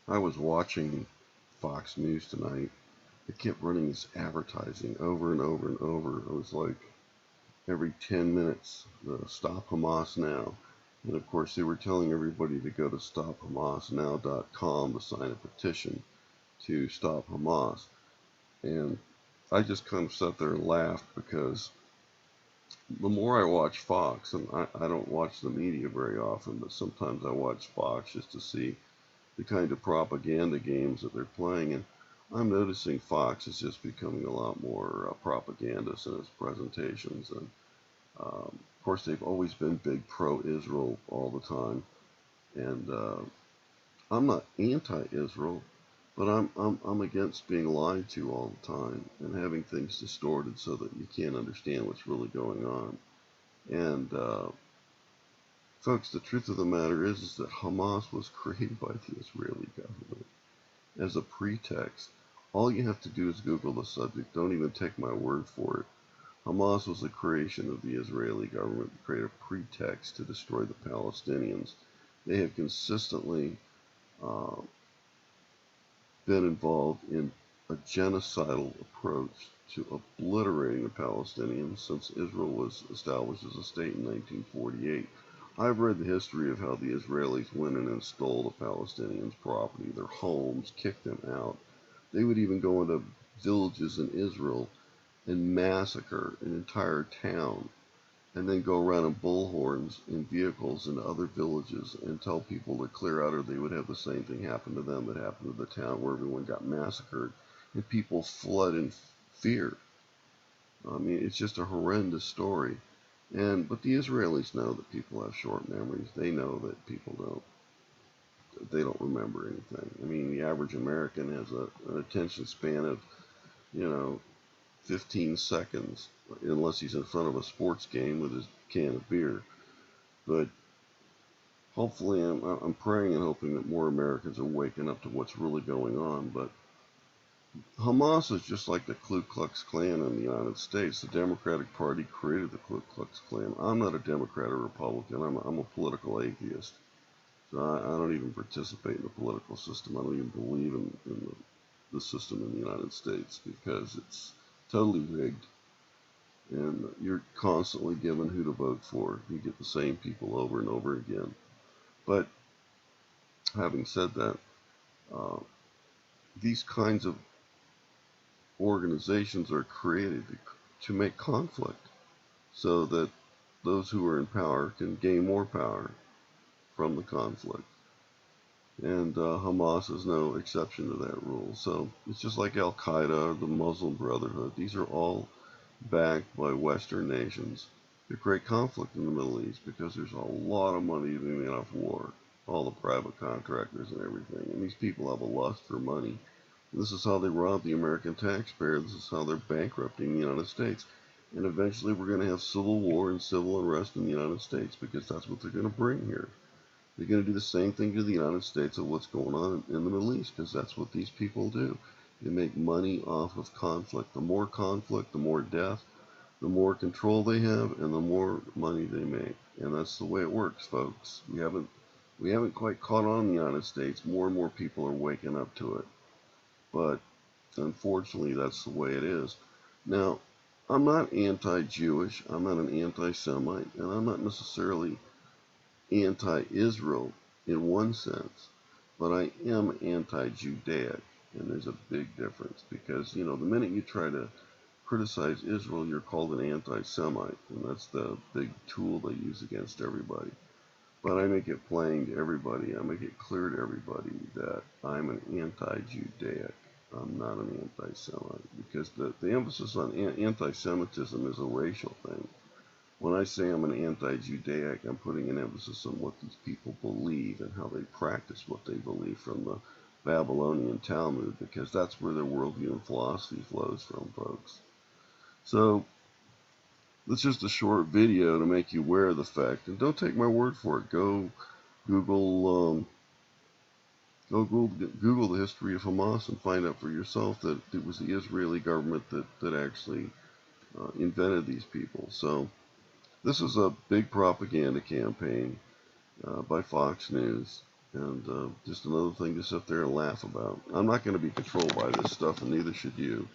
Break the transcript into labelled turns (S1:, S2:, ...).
S1: I was watching Fox News tonight. It kept running this advertising over and over and over. It was like every 10 minutes, stop Hamas now. And of course, they were telling everybody to go to stophamasnow.com to sign a petition to stop Hamas. And I just kind of sat there and laughed because the more I watch Fox, and I don't watch the media very often, but sometimes I watch Fox just to see the kind of propaganda games that they're playing. And I'm noticing Fox is just becoming a lot more propagandist in its presentations. And of course, they've always been big pro-Israel all the time. And I'm not anti-Israel, but I'm against being lied to all the time and having things distorted so that you can't understand what's really going on. And folks, the truth of the matter is that Hamas was created by the Israeli government as a pretext. All you have to do is Google the subject. Don't even take my word for it. Hamas was a creation of the Israeli government to create a pretext to destroy the Palestinians. They have consistently uh, been involved in a genocidal approach to obliterating the Palestinians since Israel was established as a state in 1948. I've read the history of how the Israelis went in and stole the Palestinians' property, their homes, kicked them out. They would even go into villages in Israel and massacre an entire town and then go around in bullhorns in vehicles in other villages and tell people to clear out or they would have the same thing happen to them that happened to the town where everyone got massacred and people fled in fear. I mean, it's just a horrendous story. But the Israelis know that people have short memories. They know that they don't remember anything. I mean, the average American has an attention span of, you know, 15 seconds, unless he's in front of a sports game with his can of beer. But hopefully, I'm praying and hoping that more Americans are waking up to what's really going on. But Hamas is just like the Klu Klux Klan in the United States. The Democratic Party created the Klu Klux Klan. I'm not a Democrat or Republican. I'm a political atheist. So I don't even participate in the political system. I don't even believe in the system in the United States because it's totally rigged. And you're constantly given who to vote for. You get the same people over and over again. But having said that, uh, these kinds of organizations are created to make conflict so that those who are in power can gain more power from the conflict. And Hamas is no exception to that rule. So it's just like Al Qaeda or the Muslim Brotherhood. These are all backed by Western nations to create conflict in the Middle East because there's a lot of money to be made off war, all the private contractors and everything. And these people have a lust for money. This is how they rob the American taxpayer. This is how they're bankrupting the United States. And eventually we're going to have civil war and civil unrest in the United States because that's what they're going to bring here. They're going to do the same thing to the United States of what's going on in the Middle East because that's what these people do. They make money off of conflict. The more conflict, the more death, the more control they have, and the more money they make. And that's the way it works, folks. We haven't quite caught on in the United States. More and more people are waking up to it. But unfortunately, that's the way it is. Now, I'm not anti-Jewish. I'm not an anti-Semite, and I'm not necessarily anti-Israel in one sense, but I am anti-Judaic, and there's a big difference because, the minute you try to criticize Israel, you're called an anti-Semite, and that's the big tool they use against everybody. But I make it plain to everybody, I make it clear to everybody that I'm an anti-Judaic. I'm not an anti-Semite, because the emphasis on anti-Semitism is a racial thing. When I say I'm an anti-Judaic, I'm putting an emphasis on what these people believe and how they practice what they believe from the Babylonian Talmud, because that's where their worldview and philosophy flows from, folks. So, that's just a short video to make you aware of the fact, and don't take my word for it. Go Google the history of Hamas and find out for yourself that it was the Israeli government that actually invented these people. So, this is a big propaganda campaign by Fox News. And just another thing to sit there and laugh about. I'm not going to be controlled by this stuff, and neither should you.